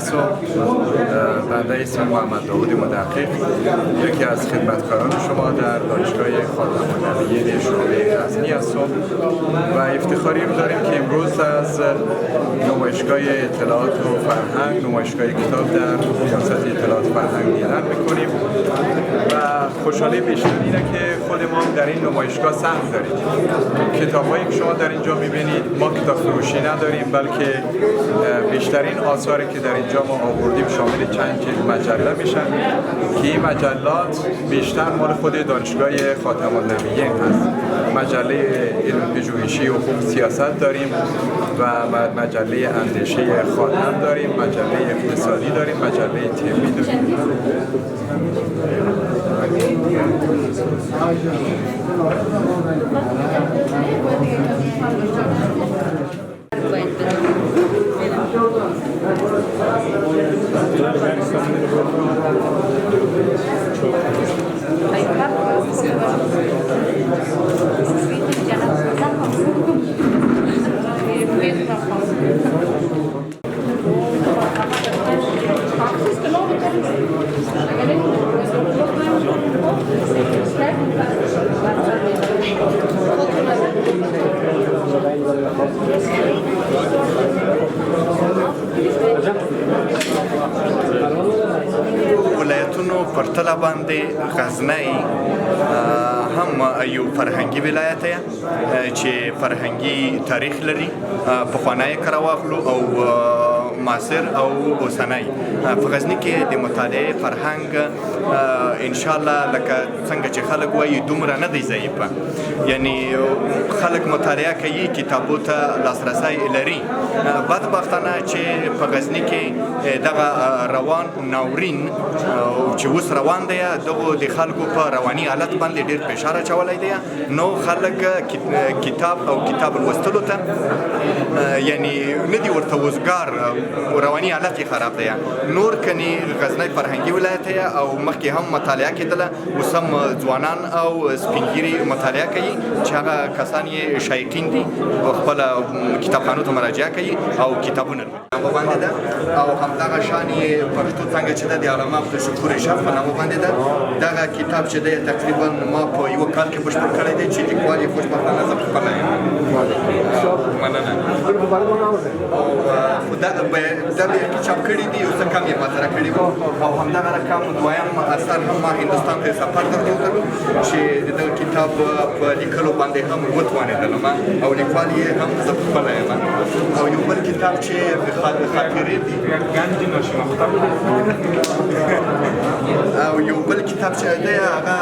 هستم. بنده اسم محمد داوود مدقق، یکی از خدمتکاران شما در دانشگاه خاتم النبیین شعبه غزنی هستم و افتخاری داریم که امروز از نمایشگاه اطلاعات و فرهنگ، نمایشگاه کتاب در ریاست اطلاعات و فرهنگ اعلان میکنیم و خوشحالی بیشتر اینه که خود ما در این نمایشگاه سهم داریم. کتاب‌هایی که شما در اینجا می‌بینید ما کتاب فروشی نداریم، بلکه بیشترین آثاری که در اینجا ما آوردیم شامل چند جلد مجله میشن که این مجلات بیشتر مال خود دانشگاه خاتم النبیین هست. مجله علم پژوهشی و حقوق سیاست داریم و مجله اندیشه خاتم داریم، مجله اقتصادی داریم، مجله طبی داریم. ولایتونو پر تله باندې غزنی هم یو فرهنګي ولایت دی چې فرهنګي تاریخ لري، پخوانی کره واخلو او معاصر او اوسنی. په غزني کې د مطالعې فرهنګ ان شاء الله لکه څنګه چې خلک وایي دومره نه دی ضعیفه، یعنی خلک مطالعه کوي، کتابو ته لاسرسی لري. بدبختانه چې په غزني کې دغه روان ناورین چې اوس روان دی دغه د خلکو په رواني حالت باندې ډېر فشار اچولی دی، نو خلک کتاب او کتاب لوستلو ته یعنی نه دي ورته وزګار، رواني حالت یې خراب دی. نور کني غزنی فرهنګي ولایت دی او مخکې هم مطالعه کېدله، اوس هم ځوانان او سپین ږیري مطالعه کوي چې هغه کسان یې شایقین دي، خپله کتابخانو ته مراجعه کوي او کتابونه لولي باندې ده. او همدغه شان یې پښتو څنګه چې ده د علامه عبدالشکور اشرف په نامه باندې ده. دغه کتاب چې دی تقریبا ما په یوه کال کې بشپړ کړی دی چې لیکوال یې خوشبختانه زه پخپله یم. مننه. او دا بیا کې چاپ کړي دي، یو څه کم یې مطرح کړي وو. او همدغه رقم دویم اثر هم ما هندوستان ته سفر درلودلو چې د دغه کتاب په لیکلو باندې هم وتوانېدلم او لیکوال یې هم زه پخپله یم. او یو بل کتاب چې خاطرې دي او یو بل کتاب چې دی هغه